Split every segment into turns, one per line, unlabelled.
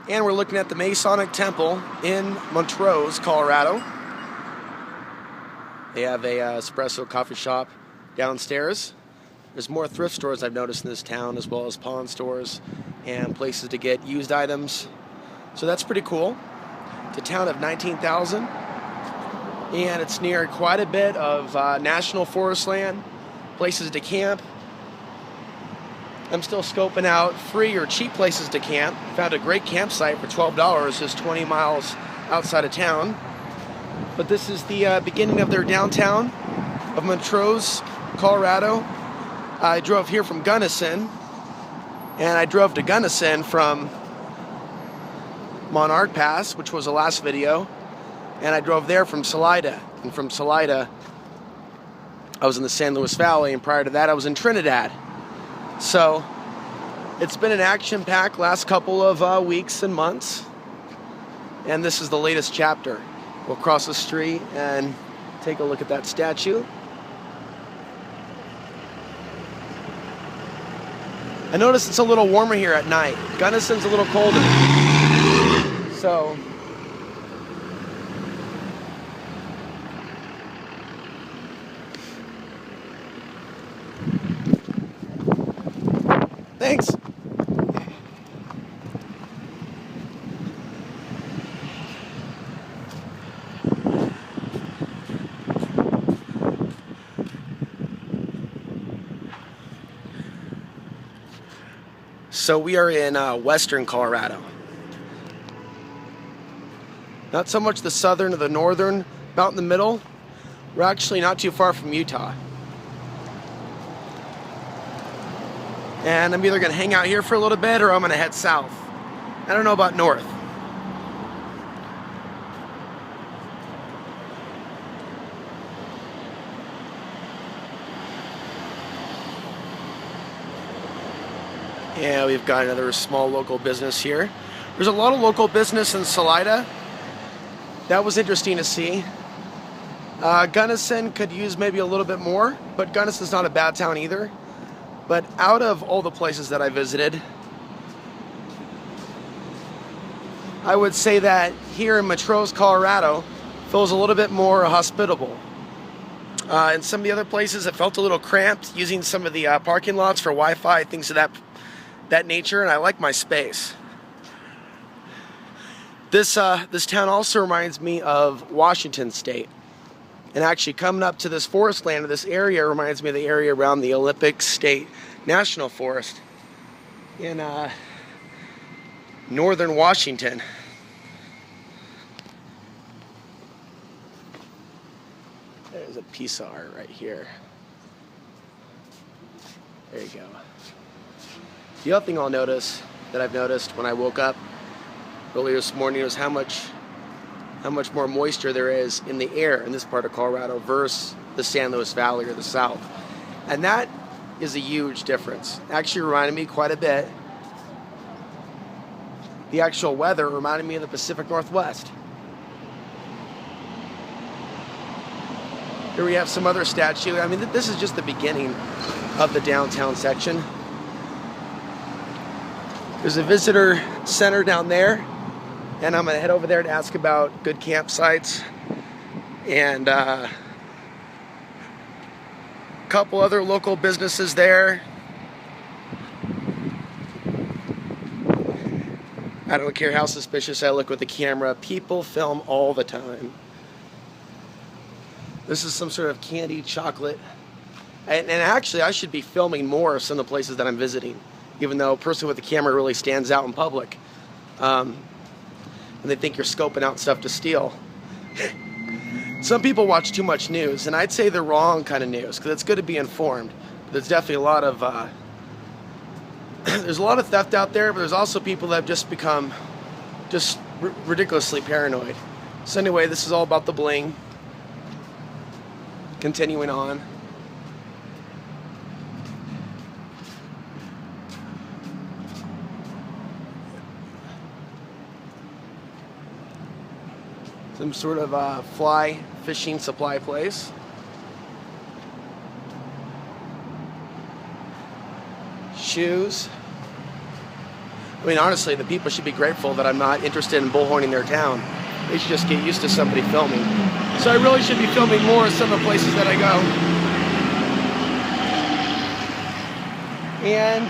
And we're looking at the Masonic Temple in Montrose, Colorado. They have a espresso coffee shop downstairs. There's more thrift stores I've noticed in this town, as well as pawn stores and places to get used items. So that's pretty cool. It's a town of 19,000, and it's near quite a bit of national forest land, places to camp. I'm still scoping out free or cheap places to camp. Found a great campsite for $12, just 20 miles outside of town. But this is the beginning of their downtown of Montrose, Colorado. I drove here from Gunnison, and I drove to Gunnison from Monarch Pass, which was the last video, and I drove there from Salida. And from Salida, I was in the San Luis Valley, and prior to that, I was in Trinidad. So it's been an action-packed last couple of weeks and months, and this is the latest chapter. We'll cross the street and take a look at that statue. I notice it's a little warmer here at night. Gunnison's a little colder. So thanks. So we are in western Colorado. Not so much the southern or the northern, about in the middle. We're actually not too far from Utah. And I'm either going to hang out here for a little bit or I'm going to head south. I don't know about north. Yeah, we've got another small local business here. There's a lot of local business in Salida. That was interesting to see. Gunnison could use maybe a little bit more, but Gunnison's not a bad town either. But out of all the places that I visited, I would say that here in Montrose, Colorado, feels a little bit more hospitable. In some of the other places, it felt a little cramped, using some of the parking lots for Wi-Fi, things of that nature, and I like my space. This town also reminds me of Washington State. And actually coming up to this forest land, or this area, reminds me of the area around the Olympic State National Forest in northern Washington. There's a piece of art right here. There you go. The other thing I've noticed when I woke up earlier this morning was how much more moisture there is in the air in this part of Colorado versus the San Luis Valley or the south. And that is a huge difference. Actually reminded me quite a bit. The actual weather reminded me of the Pacific Northwest. Here we have some other statue. I mean, this is just the beginning of the downtown section. There's a visitor center down there, and I'm going to head over there to ask about good campsites and a couple other local businesses there. I don't care how suspicious I look with the camera. People film all the time. This is some sort of candied chocolate. And actually, I should be filming more of some of the places that I'm visiting, even though a person with the camera really stands out in public. And they think you're scoping out stuff to steal. Some people watch too much news, and I'd say the wrong kind of news, because it's good to be informed. But there's definitely a lot of there's a lot of theft out there, but there's also people that have just become just ridiculously paranoid. So anyway, this is all about the bling. Continuing on. Some sort of fly fishing supply place. Shoes. I mean, honestly, the people should be grateful that I'm not interested in bullhorning their town. They should just get used to somebody filming. So I really should be filming more of some of the places that I go. And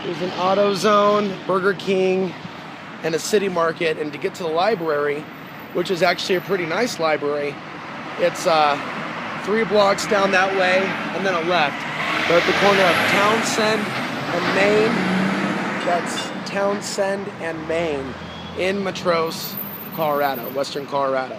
there's an AutoZone, Burger King, and a city market. And to get to the library, which is actually a pretty nice library, it's 3 blocks down that way and then a left. But at the corner of Townsend and Main, that's Townsend and Main in Montrose, Colorado, Western Colorado.